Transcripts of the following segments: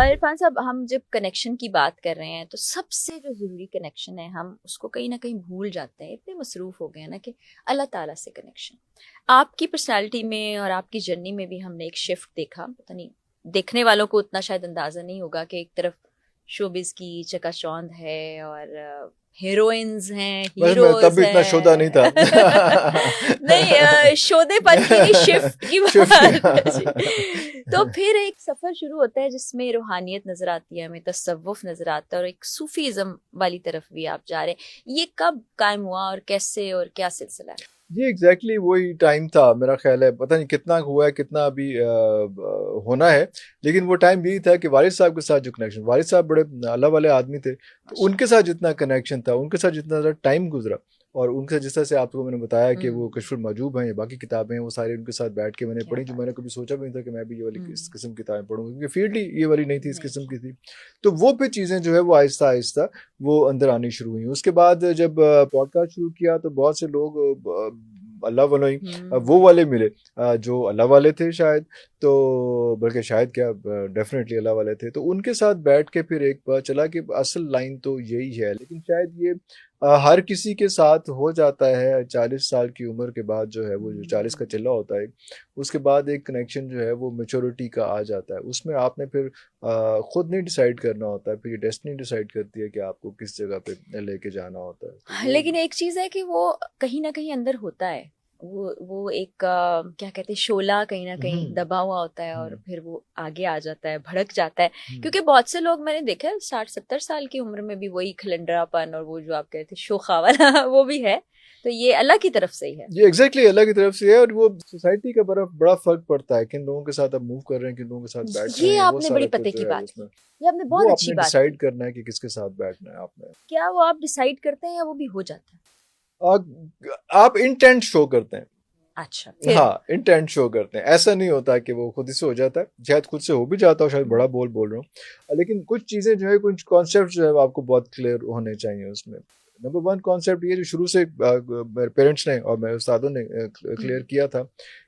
और इरफान साहब, हम जब कनेक्शन की बात कर रहे हैं तो सबसे जो ज़रूरी कनेक्शन है हम उसको कहीं ना कहीं भूल जाते हैं, इतने मसरूफ़ हो गए हैं ना, कि अल्लाह ताला से कनेक्शन। आपकी पर्सनालिटी में और आपकी जर्नी में भी हमने एक शिफ्ट देखा, पता नहीं देखने वालों को उतना शायद अंदाज़ा नहीं होगा कि एक तरफ शोबिस की चकाचौंध है और हीरोइंस हैं, बस मैं तब हीरोज भी इतना शोधा नहीं था। हैं। नहीं, शोधेपन की नहीं, शिफ्ट की शिफ्ट बात है जी। तो किया। फिर एक सफर शुरू होता है जिसमें रूहानियत नजर आती है हमें, तसव्वुफ नजर आता है और एक सूफीज्म वाली तरफ भी आप जा रहे हैं। ये कब कायम हुआ और कैसे और क्या सिलसिला है? ये एग्जैक्टली वही टाइम था मेरा ख्याल है, पता नहीं कितना हुआ है कितना अभी होना है, लेकिन वो टाइम यही था कि वालिद साहब के साथ जो कनेक्शन, वालिद साहब बड़े अल्लाह वाले आदमी थे, तो उनके माशाल्लाह। साथ जितना कनेक्शन था, उनके साथ जितना ज़्यादा टाइम गुजरा, और उनके साथ जिस तरह से आपको मैंने बताया कि वो हम्म। कशफुल मजूब हैं या बाकी किताबें हैं, वो सारी उनके साथ बैठ के मैंने क्या पढ़ी, जो बात मैंने है। कभी सोचा भी नहीं था कि मैं भी ये वाली इस हम्म। किस्म की किताबें पढ़ूंगा, क्योंकि फील्ड ही ये वाली नहीं थी, इस नहीं किस्म थी। की थी। तो वो फिर चीज़ें जो है वो आहिस्ता आहिस्ता वो अंदर आनी शुरू हुई। उसके बाद जब पॉडकास्ट शुरू किया तो बहुत से लोग अल्लाह वालों ही वो हम्म। वाले मिले जो अल्लाह वाले थे शायद, तो बल्कि शायद क्या डेफिनेटली अल्लाह वाले थे, तो उनके साथ बैठ के फिर एक पता चला कि असल लाइन तो यही है, लेकिन शायद ये हर किसी के साथ हो जाता है 40 साल की उम्र के बाद, जो है वो जो 40 का चिल्ला होता है, उसके बाद एक कनेक्शन जो है वो मेच्योरिटी का आ जाता है। उसमें आपने फिर खुद नहीं डिसाइड करना होता है, फिर ये डेस्टिनी डिसाइड करती है कि आपको किस जगह पे लेके जाना होता है, तो वो लेकिन एक चीज है कि वो कहीं ना कहीं अंदर होता है, वो एक क्या कहते हैं, शोला कहीं ना कहीं हम्म दबा हुआ होता है और हम्म फिर वो आगे आ जाता है, भड़क जाता है। हम्म। क्योंकि बहुत से लोग मैंने देखा है 60-70 साल की उम्र में भी वही खलंडरापन और वो जो आप कहते थे शोखा वाला वो भी है। तो ये अल्लाह की तरफ से ही है। ये एग्जैक्टली अल्लाह की तरफ से है, और वो सोसाइटी का बड़ा बड़ा फर्क पड़ता है किन लोगों के साथ आप मूव कर रहे हैं, किन लोगों के साथ बैठ रहे ये हैं, वो आपने बड़ी सारा कुछ पते जो की है बात उसमें की, ये आपने बहुत वो अच्छी आपने बात की। डिसाइड करना है कि किसके साथ बैठना है आपने। क्या वो आप डिसाइड करते हैं या वो भी हो जाता है? आप इंटेंट शो करते हैं। अच्छा, फिर? हाँ, इंटेंट शो करते हैं, ऐसा नहीं होता कि वो खुद ही से हो जाता है, शायद खुद से हो भी जाता हो, शायद बड़ा बोल रहा हूँ, लेकिन कुछ चीज़ें जो है, कुछ कॉन्सेप्ट जो है वो आपको बहुत क्लियर होने चाहिए उसमें। नंबर वन कॉन्सेप्ट ये जो शुरू से मेरे पेरेंट्स ने और मेरे उस्तादों ने क्लियर किया था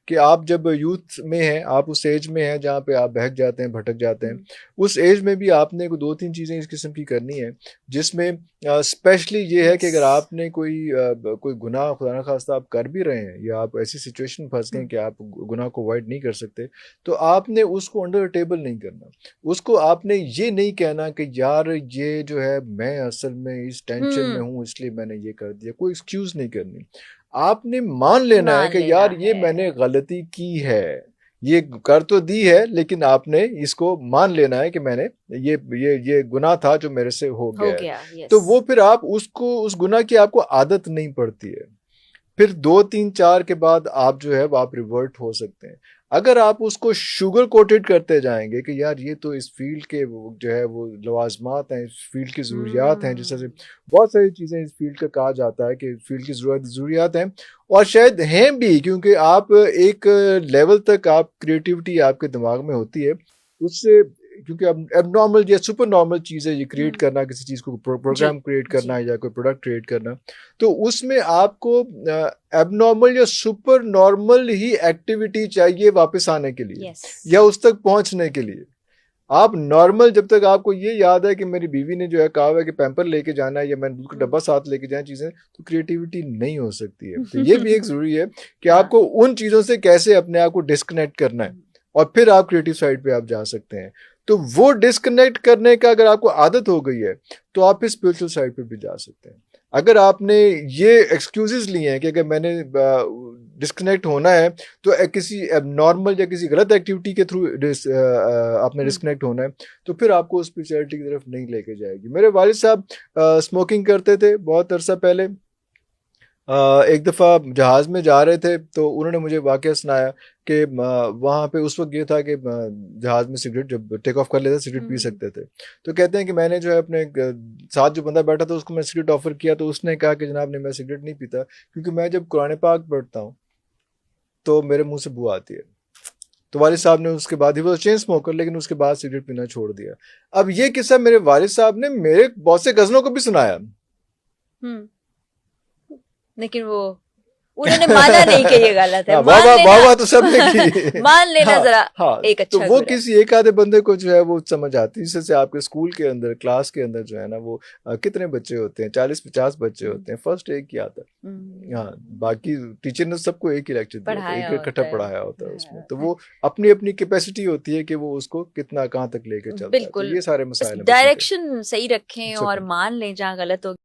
कि आप जब यूथ में हैं, आप उस एज में हैं जहाँ पे आप बहक जाते हैं, भटक जाते हैं, उस एज में भी आपने को दो तीन चीज़ें इस किस्म की करनी है, जिसमें स्पेशली ये है कि यस। अगर आपने कोई गुनाह खुदा न खास्ता आप कर भी रहे हैं, या आप ऐसी सिचुएशन फंस गए कि आप गुनाह को अवॉइड नहीं कर सकते, तो आपने उसको अंडर टेबल नहीं करना। उसको आपने ये नहीं कहना कि यार ये जो है मैं असल में इस टेंशन में हम्म। हूँ इसलिए मैंने ये कर दिया, कोई एक्सक्यूज नहीं करनी। आपने मान लेना है मान कि लेना यार ये है। मैंने गलती की है, ये कर तो दी है, लेकिन आपने इसको मान लेना है कि मैंने ये गुनाह था जो मेरे से हो हो गया है। गया, तो यस। वो फिर आप उसको उस गुनाह की आपको आदत नहीं पड़ती है, फिर 2 3 4 के बाद आप जो है वो आप रिवर्ट हो सकते हैं। अगर आप उसको शुगर कोटेड करते जाएंगे कि यार ये तो इस फील्ड के जो है वो लवाजमात हैं, इस फील्ड की ज़रूरियात हैं, जैसे हम्म। बहुत सारी चीज़ें इस फील्ड का कहा जाता है कि फील्ड की ज़रूरियात हैं, और शायद हैं भी, क्योंकि आप एक लेवल तक आप क्रिएटिविटी आपके दिमाग में होती है उससे, क्योंकि अब एबनॉर्मल या सुपर नॉर्मल चीज़ है ये क्रिएट हम्म। करना, किसी चीज़ को जी। प्रोग्राम क्रिएट करना जी। या कोई प्रोडक्ट क्रिएट करना, तो उसमें आपको एबनॉर्मल या सुपर नॉर्मल ही एक्टिविटी चाहिए वापस आने के लिए, यस। या उस तक पहुंचने के लिए। आप नॉर्मल, जब तक आपको ये याद है कि मेरी बीवी ने जो है कहा हुआ है कि पैम्पर लेके जाना है या मैंने दूध का डब्बा साथ लेके जाना चीज़ें, तो क्रिएटिविटी नहीं हो सकती है। तो ये भी एक ज़रूरी है कि हाँ। आपको उन चीज़ों से कैसे अपने आप को डिस्कनेक्ट करना है, और फिर आप क्रिएटिव साइड पे आप जा सकते हैं। तो वो डिस्कनेक्ट करने का अगर आपको आदत हो गई है, तो आप इस स्पिरिचुअल साइड पे भी जा सकते हैं। अगर आपने ये एक्सक्यूजेस लिए हैं कि अगर मैंने डिस्कनेक्ट होना है, तो किसी नॉर्मल या किसी गलत एक्टिविटी के थ्रू आपने डिस्कनेक्ट होना है, तो फिर आपको स्पिरिचुअलिटी की तरफ नहीं लेके जाएगी। मेरे वालिद साहब स्मोकिंग करते थे बहुत अरसा पहले। एक दफ़ा जहाज़ में जा रहे थे तो उन्होंने मुझे वाक़या सुनाया कि वहाँ पे उस वक्त ये था कि जहाज़ में सिगरेट जब टेक ऑफ कर लेते सिगरेट पी सकते थे। तो कहते हैं कि मैंने जो है अपने साथ जो बंदा बैठा था उसको मैं सिगरेट ऑफ़र किया, तो उसने कहा कि जनाब नहीं, मैं सिगरेट नहीं पीता, क्योंकि मैं जब कुरान पाक पढ़ता हूँ तो मेरे मुंह से बू आती है। तो वालिद साहब ने उसके बाद, ही वो चेन स्मोकर, लेकिन उसके बाद सिगरेट पीना छोड़ दिया। अब ये किस्सा मेरे वालिद साहब ने मेरे बहुत से कज़नों को भी सुनाया। हम्म। लेकिन वो उन्होंने माना नहीं कि ये गलत है, हाँ, मान वाह लेना, वाह तो सबने की। मान लेना हाँ, जरा हाँ, एक तो अच्छा वो गुण है। किसी एक आधे बंदे को जो है वो समझ आती है। जैसे आपके स्कूल के अंदर, क्लास के अंदर जो है ना, वो कितने बच्चे होते हैं, 40-50 बच्चे होते हैं, फर्स्ट एक ही आता है। हाँ, बाकी टीचर ने सबको एक ही लेक्चर दिया होता है, पढ़ाया एक इकट्ठा होता है। पढ़ाया होता है उसमें। तो हाँ, वो अपनी अपनी कैपेसिटी होती है कि वो उसको कितना कहाँ तक लेके चलता है। तो बिल्कुल, ये सारे बस मसाइल हैं बच्चों के। डायरेक्शन सही रखें और शुक्रिया। मान लें जहाँ गलत हो